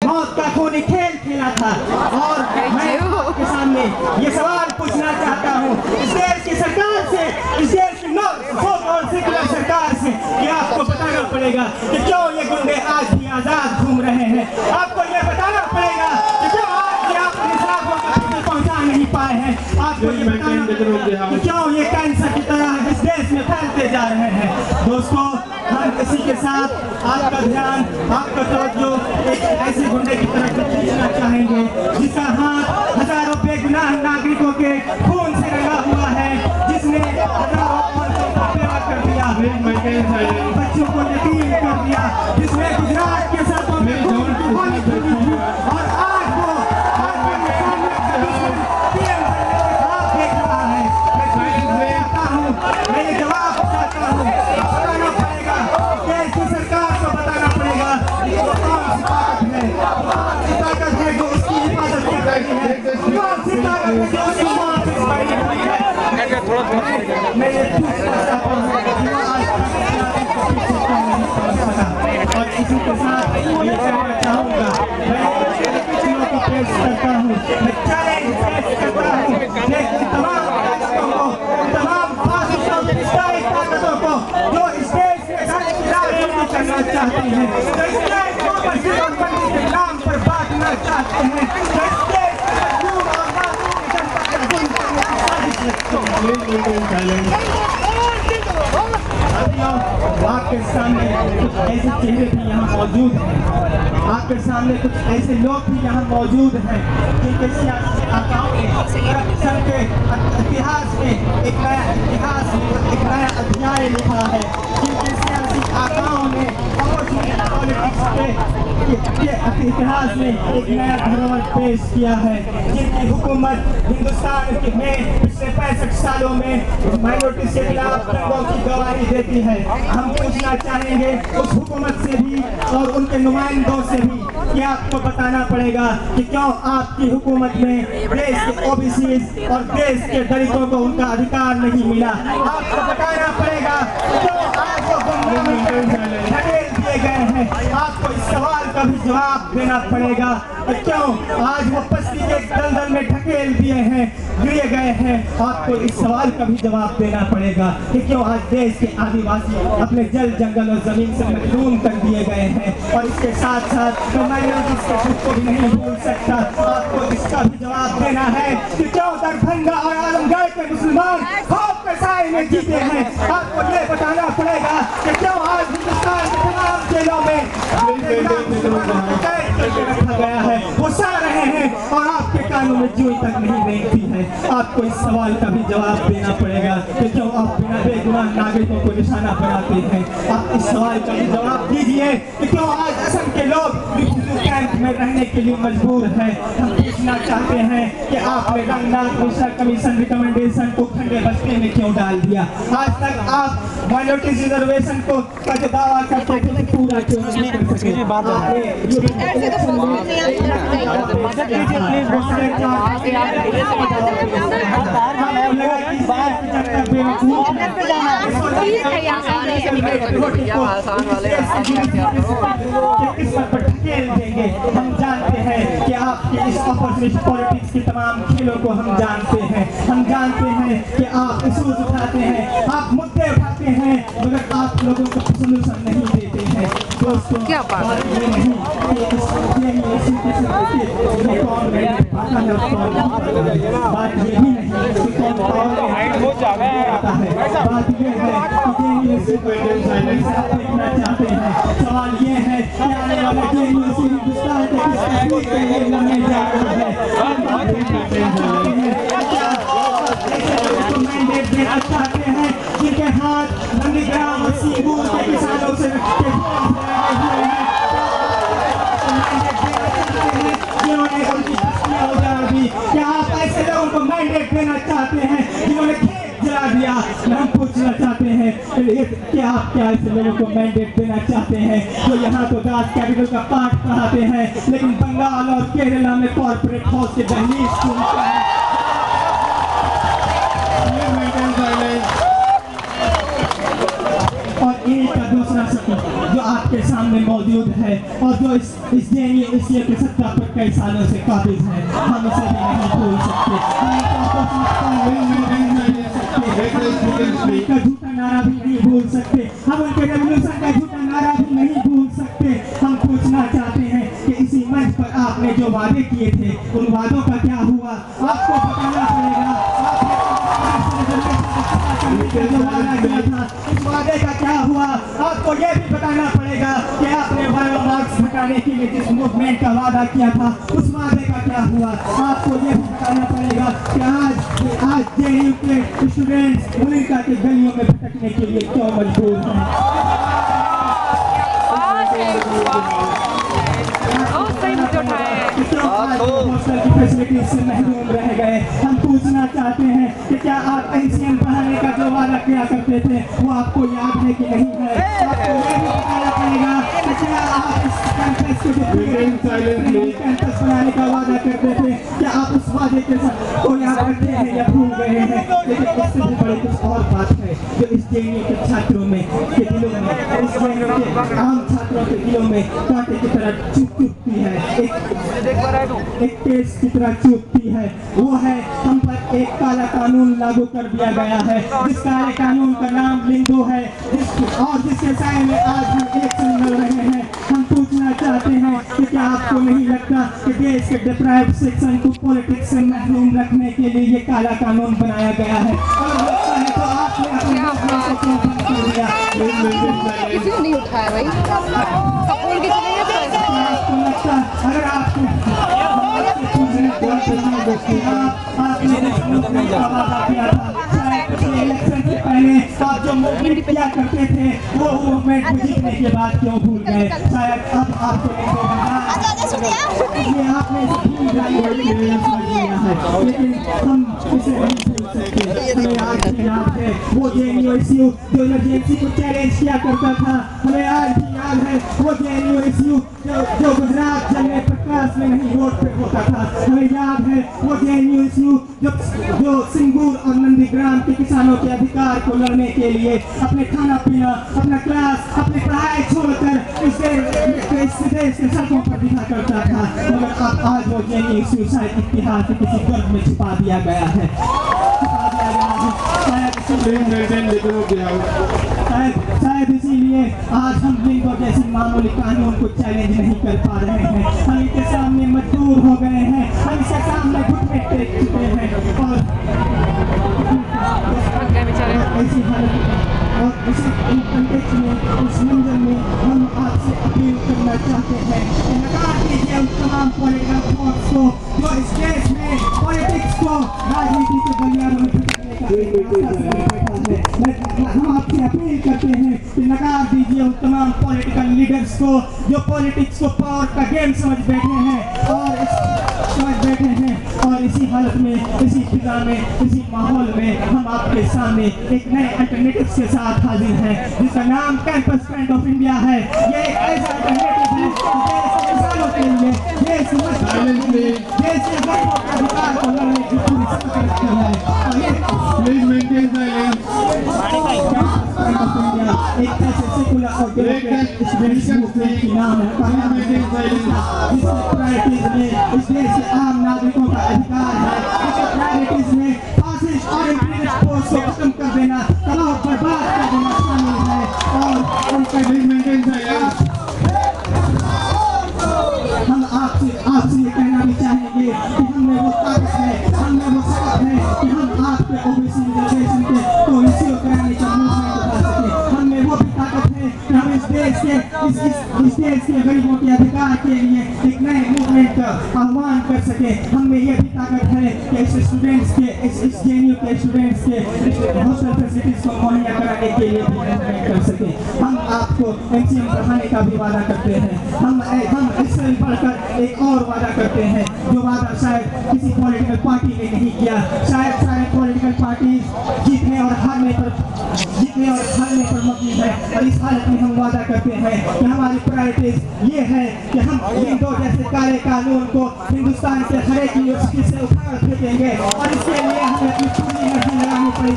मौत का खूनी खेल खेला था। और मैं आपके सामने ये सवाल पूछना चाहता हूँ इस देश की सरकार से, इस देश की सेकुलर सरकार से, कि आपको बताना पड़ेगा कि क्यों ये गुंडे आज भी आजाद घूम रहे हैं। आपको ये बताना पड़ेगा कि क्यों आज भी आप इंसाफों को पहुंचा नहीं पाए हैं। आपको ये बताना पड़ेगा कि क्यों ये कैंसर की तरह इस देश में फैलते जा रहे हैं। दोस्तों, हम इसी के साथ आपका ध्यान, आपका तवज्जो एक ऐसे गुंडे की तरफ खींचना चाहेंगे जिसका हाथ हजारों बेगुनाह नागरिकों के खून से रंगा हुआ है, जिसने हजारों औरतों को बेवा कर दिया, बच्चों को यतीम कर दिया, जिसने गुजरात के सड़कों में खून की गोली चली थी और आज वो देख रहा है। मैं ये जवाब चाहता हूँ, बताना पड़ेगा, देश की सरकार को बताना पड़ेगा कि वो कौन सी ताकत है जो उसकी हिफाजत कर रही है, कौन सी ताकत है जो उसकी मौत से बचाई हुई है। मैं ये पूछना चाहता हूँ और इसी के साथ ये कहना चाहूँगा, मैं पिछलों को पेश करता हूँ, मैं चैलेंज पेश करता हूँ तमाम ताकतों को, तमाम फासिस्टों की ताकतों को जो इस देश के राजनीति करना चाहती हैं, जो इस देश को मस्जिद और मंदिर के नाम पर बांटना चाहते हैं, जो इस देश के मजदूर और मासूम जनता का जुल्म करने की साजिश रखते हैं। आपके सामने कुछ ऐसे चेहरे भी यहाँ मौजूद हैं, आपके सामने कुछ ऐसे लोग भी यहाँ मौजूद हैं जिनके सियासी आकाओं ने करप्शन के इतिहास में एक नया इतिहास, एक नया अध्याय लिखा है, जिनके सियासी आकाओं ने पॉलिटिक्स के इतिहास में एक नया धरोहर पेश किया है, जिनकी हुकूमत हिंदुस्तान में पिछले 65 सालों में माइनॉरिटी के खिलाफ दंगों की गवाही देती है। हम पूछना चाहेंगे उस हुकूमत से भी और उनके नुमाइंदों से भी कि आपको बताना पड़ेगा कि क्यों आपकी हुकूमत में देश के ओबीसी और देश के दलितों को उनका अधिकार नहीं मिला। आपको बताना पड़ेगा क्यों आज वो धकेल दिए गए हैं। आपको इस सवाल का भी जवाब देना पड़ेगा कि क्यों आज वो बस्ती के दलदल में ढकेल दिए गए हैं। आपको इस सवाल का भी जवाब देना पड़ेगा कि क्यों आज देश के आदिवासी अपने जल जंगल और जमीन से महरूम कर दिए गए हैं। और इसके साथ साथ माइनॉरिटीज के खुद को भी नहीं भूल सकता, आपको इसका भी जवाब देना है कि क्यों दरभंगा और आलमगढ़ के मुसलमान खौफ के साए में जीते हैं। आपको ये बताना पड़ेगा कि क्यों आज हिंदुस्तान के तमाम जेलों में रखा गया है, वो सह रहे हैं और आपके कानों में जूं तक नहीं रेंगती है। आपको इस सवाल का भी जवाब देना पड़ेगा कि क्यों आप बिना बेगुनाह नागरिकों को निशाना बनाते हैं। आप इस सवाल का भी जवाब दीजिए कि क्यों आज असम के लोग कैंप में रहने के लिए मजबूर हैं। हम पूछना चाहते हैं कि आपने रंगनाथ मिश्रा कमीशन रिकमेंडेशन को खंडे बस्ते में क्यों डाल दिया। आज तक आप माइनॉरिटी रिजर्वेशन को का जो दावा करते थे पूरा क्यों नहीं कर सके। हम जानते हैं कि आपके इस अपॉर्चुनिटी पॉलिटिक्स की तमाम खेलों को हम जानते हैं। हम जानते हैं कि आप इशूज उठाते हैं, आप मुद्दे उठाते हैं, मगर आप लोगों को सोल्यूशन नहीं देते हैं। दोस्तों, क्या बात ये नहीं बात ये भी नहीं आता है, बात ये है देखना चाहते हैं। सवाल ये है कि आने वाले हिंदुस्तान के किस तस्वीर के लिए लड़ने जा रहा है। मैंडेट देना चाहते हैं जिनके हाथ नंदीग्राम और सींगूर के किसानों से क्या आप ऐसे लोगों को मैंडेट देना चाहते हैं जिन्होंने खेत जला दिया। हम पूछना चाहते हैं कि आप क्या ऐसे लोगों को मैंडेट देना चाहते हैं जो यहाँ तो दास कैपिटल का पाठ पढ़ाते हैं लेकिन बंगाल और केरला में कॉर्पोरेट हाउस के दहलीज सुनते हैं। और इन्हीं का दूसरा घोषणा जो आपके सामने मौजूद है और जो इस JNU के सत्ता पर कई सालों से काबिज है, हम इसे भी नहीं भूल सकते। उनका झूठा नारा भी नहीं भूल सकते, हम उनके रेवोल्यूशन का झूठा नारा भी नहीं भूल सकते। हम पूछना चाहते हैं कि इसी मंच पर आपने जो वादे किए थे, उन वादों का क्या हुआ? आपको बताना पड़ेगा। जो वादा किया था, इस वादे का क्या हुआ? आपको यह भी बताना पड़ेगा कि आपने बायोमार्क्स हटाने के लिए जिस मूवमेंट का वादा किया था, उस वादे का क्या हुआ? आपको यह भी बताना पड़ेगा कि आज JNU के स्टूडेंट्स अमेरिका के गलियों में भटकने के लिए क्यों मजबूर हैं। की फैसिलिटी से महरूम रह गए। हम पूछना चाहते हैं कि क्या आप NCM पढ़ाने का जो वादा किया करते थे, वो आपको याद है कि नहीं है? आपको यह भी बताना पड़ेगा कि क्या आप इस कैंपस को कैंपस बनाने का वादा करते थे, क्या आप उस वादे के साथ को याद रखते हैं या भूल गए हैं? लेकिन इससे भी बड़ी कुछ और बात है जो इस JNU के छात्रों में के दिलों में, इस JNU के आम छात्रों के दिलों में कांटे की तरह चुभती है, एक तेज की तरह चुभती है। वो है हम पर एक काला कानून लागू कर दिया गया है, जिस काले कानून का नाम लिंगो है, और जिसके साए में आज हम एक संग लड़ रहे हैं। हम पूछना चाहते हैं कि क्या आपको नहीं लगता कि देश के डिप्राइव्ड सेक्शन को पॉलिटिक्स से महरूम रखने के लिए ये काला कानून बनाया गया है? और लगता है तो आपने अपने किसी ने नहीं उठाया भाई, आपको लगता अगर आपने इलेक्शन से पहले आप जो मूवमेंट किया करते थे, वो मूवमेंट जीतने के बाद क्यों भूल गए? शायद अब आपको ये आपने लेकिन हम इसे नहीं भूल सकते। हमें आज भी याद है वो JNU जो emergency को चैलेंज किया करता था। हमें आज भी याद है वो JNU जो गुजरात जलने प्रकाश में नहीं रोड पे होता था। हमें याद है वो JNU जो सिंगूर और नंदीग्राम के किसानों के अधिकार को लड़ने के लिए अपने खाना पीना, अपना क्लास, अपनी पढ़ाई छोड़कर इस देश के सड़कों पर दिखा करता था। मगर अब आज वो JNU शायद इतिहास के किसी गर्भ में छुपा दिया गया है। शायद इसीलिए आज हम लिंगो जैसी मामूली कानून को चैलेंज नहीं कर पा रहे हैं। हम इनके सामने मजबूर हो गए हैं, हम इसके सामने घुटने टेक चुके हैं। और ऐसी हालत और इसी कंटेक्स्ट में, इस मंजर में हम आपसे अपील करना चाहते हैं कि नकार दीजिए उन तमाम पॉलिटिकल फोर्स को जो इस देश में पॉलिटिक्स को राजनीति के गलियारों में भटकने का हम आपसे अपील करते हैं कि नकार दीजिए उन तमाम पॉलिटिकल लीडर्स को जो पॉलिटिक्स को पावर का गेम समझ बैठे हैं और इसी हालत में, इसी फिजा में, इसी माहौल में हम आपके सामने एक नए अल्टरनेटिव के साथ हाजिर हैं जिसका नाम कैंपस फ्रेंड ऑफ इंडिया है। ये एक ऐसा अल्टरनेटिव है किसानों के लिए, देश के गरीबों के अधिकार को लड़ने की पूरी समझ रखती है। एक ऐसे सेकुलर और डेमोक्रेटिक मूवमेंट की नाम है इस देश के आम नागरिकों का अधिकार है। इस में फासिस्ट और इंपीरियलिस्ट फोर्स को खत्म कर देना, तबाह बर्बाद कर देना शामिल है। और उनका हम आपसे ये कहना भी चाहेंगे कि हमें वो ताकत है, हमें वो ताकत है कि हम आपके ओबीसी रिजर्वेशन के को इश्यू कराने का मूवमेंट उठा सके। हमें वो भी ताकत है कि हम इस देश के गरीबों के अधिकार के लिए एक नए मूवमेंट का आह्वान कर सके। हमें यह भी ताकत है कि इस स्टूडेंट्स के इस JNU के स्टूडेंट्स के हॉस्टल फैसिलिटीज को मुहैया कराने के लिए भी मूवमेंट कर सके। हम आपको NCM पढ़ाने का भी वादा करते हैं। हम इससे बढ़कर एक और वादा करते हैं जो वादा शायद किसी पॉलिटिकल पार्टी ने नहीं किया। शायद पॉलिटिकल पार्टी जीतने और हारने पर मबनी है। और इस हालत में हम वादा करते हैं कि हमारी प्रायोरिटीज ये है कि हम लिंगो जैसे काले कानून को हिंदुस्तान के हर एक यूनिवर्सिटी से उखाड़ फेंकेंगे और इसके लिए हमें अपनी पूरी एनर्जी लगानी पड़ी।